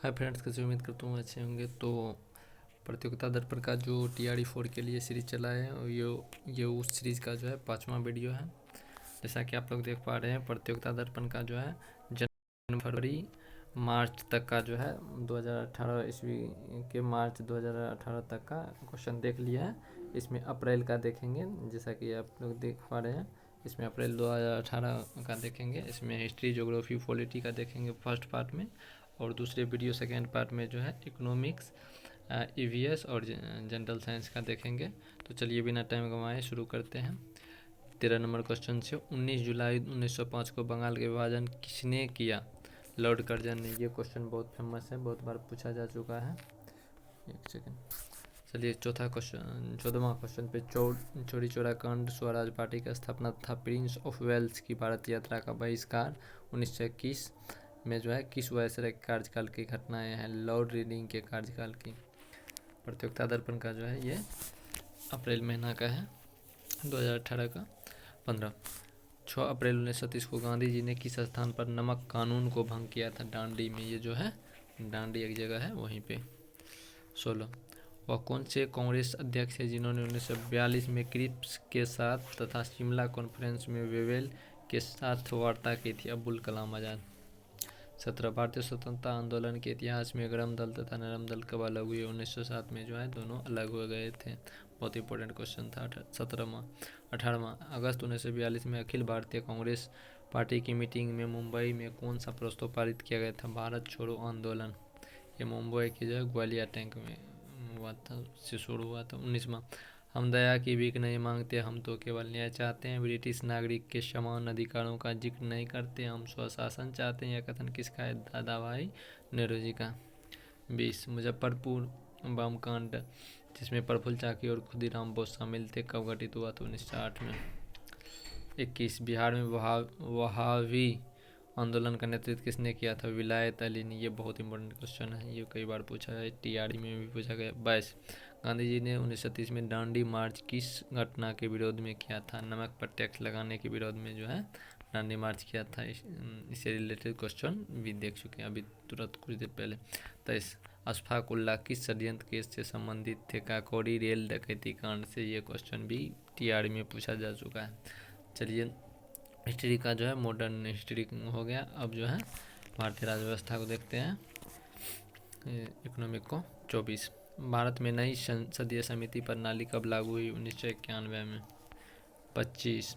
Hi friends, कैसे उम्मीद करता हूँ अच्छे होंगे। तो प्रतियोगिता दर्पण का जो TRE 4 के लिए सीरीज चला है और ये उस सीरीज़ का जो है 5वां वीडियो है। जैसा कि आप लोग देख पा रहे हैं, प्रतियोगिता दर्पण का जो है जनवरी फरवरी मार्च तक का जो है 2018 ईस्वी के मार्च 2018 तक का क्वेश्चन देख लिया है। इसमें अप्रैल का देखेंगे, जैसा कि आप लोग देख पा रहे हैं। इसमें अप्रैल 2018 का देखेंगे। इसमें हिस्ट्री, ज्योग्राफी, पॉलिटी का देखेंगे फर्स्ट पार्ट में, और दूसरे वीडियो सेकेंड पार्ट में जो है इकोनॉमिक्स, EVS और जनरल साइंस का देखेंगे। तो चलिए बिना टाइम गंवाए शुरू करते हैं। 13 नंबर क्वेश्चन से 19 जुलाई 1905 को बंगाल का विभाजन किसने किया? लॉर्ड कर्जन ने। ये क्वेश्चन बहुत फेमस है, बहुत बार पूछा जा चुका है। एक सेकेंड। चलिए चौथा क्वेश्चन, 14वां क्वेश्चन पे चौरी चौरा कांड, स्वराज पार्टी की स्थापना तथा प्रिंस ऑफ वेल्स की भारत यात्रा का बहिष्कार 1921 में जो है किस वायसराय के कार्यकाल की घटनाएं हैं? लॉर्ड रीडिंग के कार्यकाल की। प्रतियोगिता दर्पण का जो है ये अप्रैल महीना का है, 2018 का 15। 6 अप्रैल 1930 को गांधी जी ने किस स्थान पर नमक कानून को भंग किया था? डांडी में। ये जो है डांडी एक जगह है, वहीं पे। 16। वह कौन से कांग्रेस अध्यक्ष है जिन्होंने 1942 में क्रिप्स के साथ तथा शिमला कॉन्फ्रेंस में वेवेल के साथ वार्ता की थी? अब्दुल कलाम आज़ाद। 17। भारतीय स्वतंत्रता आंदोलन के इतिहास में गरम दल तथा नरम दल कब अलग हुए? 1907 में जो है दोनों अलग हो गए थे। बहुत इंपॉर्टेंट क्वेश्चन था। 17वां 18वां अगस्त 1942 में अखिल भारतीय कांग्रेस पार्टी की मीटिंग में मुंबई में कौन सा प्रस्ताव पारित किया गया था? भारत छोड़ो आंदोलन। ये मुंबई की जो है ग्वालियर टैंक में हुआ था, से शुरू हुआ था। 19वां हम दया की भीख नहीं मांगते, हम तो केवल न्याय चाहते हैं। ब्रिटिश नागरिक के समान अधिकारों का जिक्र नहीं करते, हम स्वशासन चाहते हैं। यह कथन किसका है? दादा भाई नेहरू का। 20 मुजफ्फरपुर बम कांड, जिसमें प्रफुल्ल चाकी और खुदीराम बोस शामिल थे, कब घटित हुआ था? 1908 में। 21 बिहार में वहावी आंदोलन का नेतृत्व किसने किया था? विलायत अली ने। ये बहुत इंपॉर्टेंट क्वेश्चन है, ये कई बार पूछा है, TRE में भी पूछा गया। 22 गांधी जी ने 1930 में दांडी मार्च किस घटना के विरोध में किया था? नमक पर टैक्स लगाने के विरोध में जो है दांडी मार्च किया था। इससे रिलेटेड क्वेश्चन भी देख चुके हैं अभी तुरंत कुछ देर पहले। 23 अशफाक उल्लाह किस षड्यंत्र केस से संबंधित थे? काकोरी रेल डकैती कांड से। ये क्वेश्चन भी TRE में पूछा जा चुका है। चलिए हिस्ट्री का जो है मॉडर्न हिस्ट्री हो गया। अब जो है भारतीय राज्य व्यवस्था को देखते हैं, इकोनॉमिक को। 24 भारत में नई संसदीय समिति प्रणाली कब लागू हुई? 1991 में। 25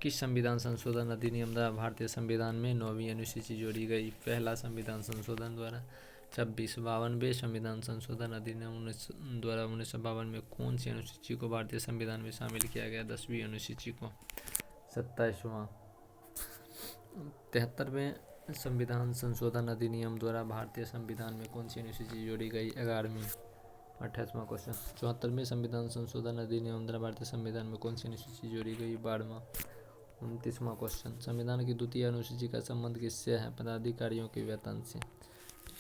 किस संविधान संशोधन अधिनियम द्वारा भारतीय संविधान में 9वीं अनुसूची जोड़ी गई? पहला संविधान संशोधन द्वारा। 26 52वें संविधान संशोधन अधिनियम द्वारा 1952 में कौन सी अनुसूची को भारतीय संविधान में शामिल किया गया? 10वीं अनुसूची को। 27वां 73वें संविधान संशोधन अधिनियम द्वारा भारतीय संविधान में कौन सी अनुसूची जोड़ी गई? 11वीं। 28वां क्वेश्चन 74वें संविधान संशोधन अधिनियम द्वारा भारतीय संविधान में कौन सी अनुसूची जोड़ी गई? 12वां। 29वां क्वेश्चन संविधान की द्वितीय अनुसूची का संबंध किससे है? पदाधिकारियों के वेतन से।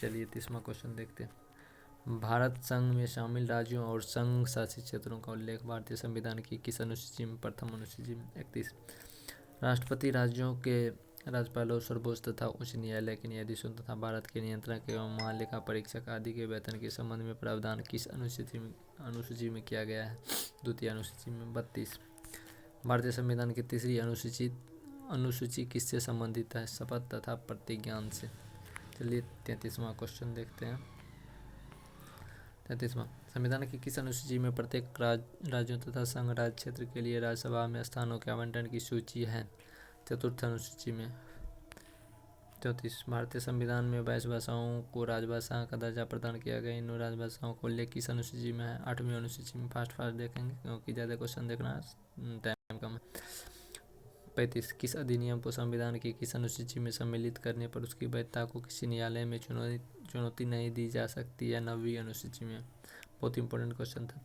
चलिए 30वां क्वेश्चन देखते हैं। भारत संघ में शामिल राज्यों और संघ शासित क्षेत्रों का उल्लेख भारतीय संविधान की किस अनुसूची में? प्रथम अनुसूची में। 31 राष्ट्रपति राज्यों के राज्यपालों, सर्वोच्च तथा उच्च न्यायालय के न्यायाधीशों तथा भारत के नियंत्रक एवं महालेखा परीक्षक आदि के वेतन के संबंध में प्रावधान किस अनुसूची में किया गया है? द्वितीय अनुसूची में। 32 भारतीय संविधान की तीसरी अनुसूची किससे संबंधित है? शपथ तथा प्रतिज्ञान से। चलिए 33वां क्वेश्चन देखते हैं। 33वां संविधान की किस अनुसूची में प्रत्येक राज्यों तथा संघ राज्य क्षेत्र के लिए राज्यसभा में स्थानों के आवंटन की सूची है? चतुर्थ अनुसूची में। 34 भारतीय संविधान में 22 भाषाओं को राजभाषा का दर्जा प्रदान किया गया। इन राजभाषाओं को उल्लेख किस अनुसूची में है? 8वीं अनुसूची में। फास्ट देखेंगे क्योंकि ज़्यादा क्वेश्चन देखना टाइम कम है। 35 किस अधिनियम को संविधान की किस अनुसूची में सम्मिलित करने पर उसकी वैधता को किसी न्यायालय में चुनौती नहीं दी जा सकती है? 9वीं अनुसूची में। बहुत इंपॉर्टेंट क्वेश्चन था।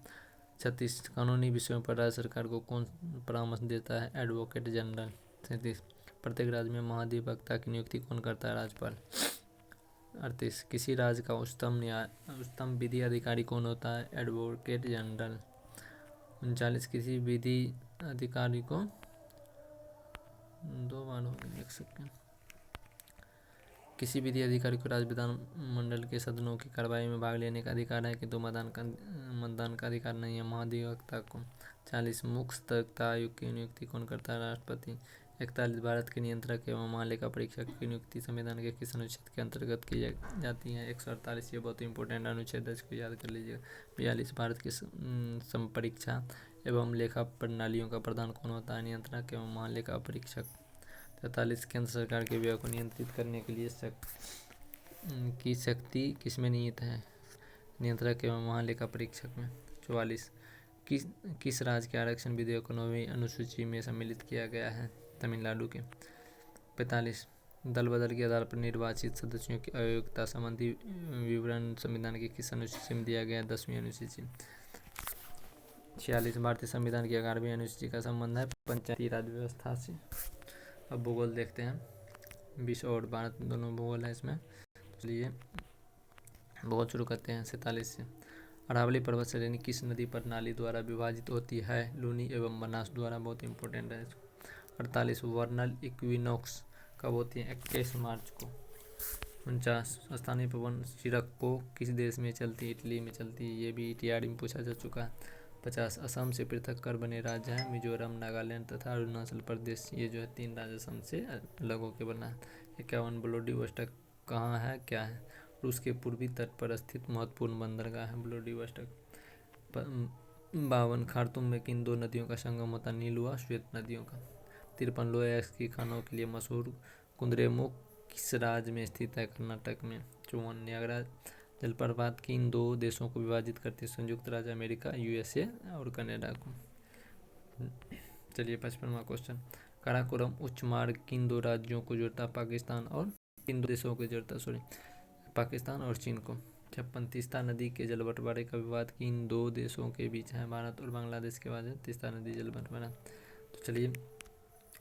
36 कानूनी विषयों पर राज्य सरकार को कौन परामर्श देता है? Advocate general. 37 प्रत्येक राज्य में महाधिवक्ता की नियुक्ति कौन करता है? राज्यपाल। 38 किसी राज्य का उच्चतम विधि अधिकारी कौन होता है? Advocate general. 39 किसी विधि अधिकारी को 2 बार हो गया, 1 सेकेंड। किसी विधि अधिकारी को राज्य विधानमंडल के सदनों की कार्रवाई में भाग लेने का अधिकार है, किंतु मतदान का अधिकार नहीं है महाधिवक्ता को। 40 मुख्य सतर्कता आयुक्त की नियुक्ति कौन करता है? राष्ट्रपति। 41 भारत के नियंत्रक एवं महालेखा परीक्षक की नियुक्ति संविधान के किस अनुच्छेद के अंतर्गत की जाती है? 148। ये बहुत इंपॉर्टेंट अनुच्छेद है, इसको याद कर लीजिएगा। 42 भारत की संपरीक्षा एवं लेखा प्रणालियों का प्रधान कौन होता है? नियंत्रक एवं महालेखा परीक्षक। 43 केंद्र सरकार के व्यय को नियंत्रित करने के लिए की शक्ति किसमें निहित है? नियंत्रक एवं महालेखा परीक्षक में। 44 किस राज्य के आरक्षण विधेयक को 9वीं अनुसूची में सम्मिलित किया गया है? तमिलनाडु के। 45 दल बदल के आधार पर निर्वाचित सदस्यों की अयोग्यता संबंधी विवरण संविधान की किस अनुसूची में दिया गया है? 10वीं अनुसूची। 46 भारतीय संविधान की 11वीं अनुसूची का संबंध है पंचायती राज व्यवस्था से। अब भूगोल देखते हैं। विश्व और भारत दोनों भूगोल है इसमें। चलिए भूगोल शुरू करते हैं 47 से। अरावली पर्वत श्रेणी किस नदी प्रणाली द्वारा विभाजित होती है? लूनी एवं बनास द्वारा। बहुत इंपॉर्टेंट है। 48 वर्नल इक्विनॉक्स कब होती है? 21 मार्च को। 49 स्थानीय पवन सिरक्को किस देश में चलती है? इटली में चलती है। ये भी टीआरडी में पूछा जा चुका है। 50 असम से पृथक कर बने राज्य हैं मिजोरम, नागालैंड तथा अरुणाचल प्रदेश। ये जो है 3 राज्य असम से अलग होकर बना है। 51 व्लादिवोस्टोक कहाँ है, क्या है? रूस के पूर्वी तट पर स्थित महत्वपूर्ण बंदरगाह है व्लादिवोस्टोक। 52 खार्तूम में किन 2 नदियों का संगम होता है? नील व श्वेत नदियों का। 53 लोया की खानों के लिए मशहूर कुद्रेमुख किस राज्य में स्थित है? कर्नाटक में। 54 नियाग्रा जलप्रपात किन 2 देशों को विभाजित करती है? संयुक्त राज्य अमेरिका, यूएसए और कनाडा को। चलिए 55वां क्वेश्चन। काराकोरम उच्च मार्ग किन 2 राज्यों को जोड़ता? पाकिस्तान और किन 2 देशों को जोड़ता? पाकिस्तान और चीन को। 56 तीस्ता नदी के जल बंटवारे का विवाद किन 2 देशों के बीच है? भारत और बांग्लादेश के बाद है तीस्ता नदी जल बंटवारा। तो चलिए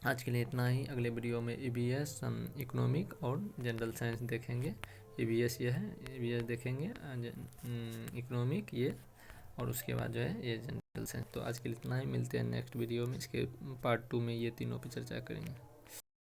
आज के लिए इतना ही। अगले वीडियो में ईवीएस, इकोनॉमिक और जनरल साइंस देखेंगे। ईवीएस ये है, ईवीएस देखेंगे, इकोनॉमिक ये, और उसके बाद जो है ये जनरल साइंस। तो आज के लिए इतना ही। मिलते हैं नेक्स्ट वीडियो में। इसके पार्ट 2 में ये तीनों पे चर्चा करेंगे।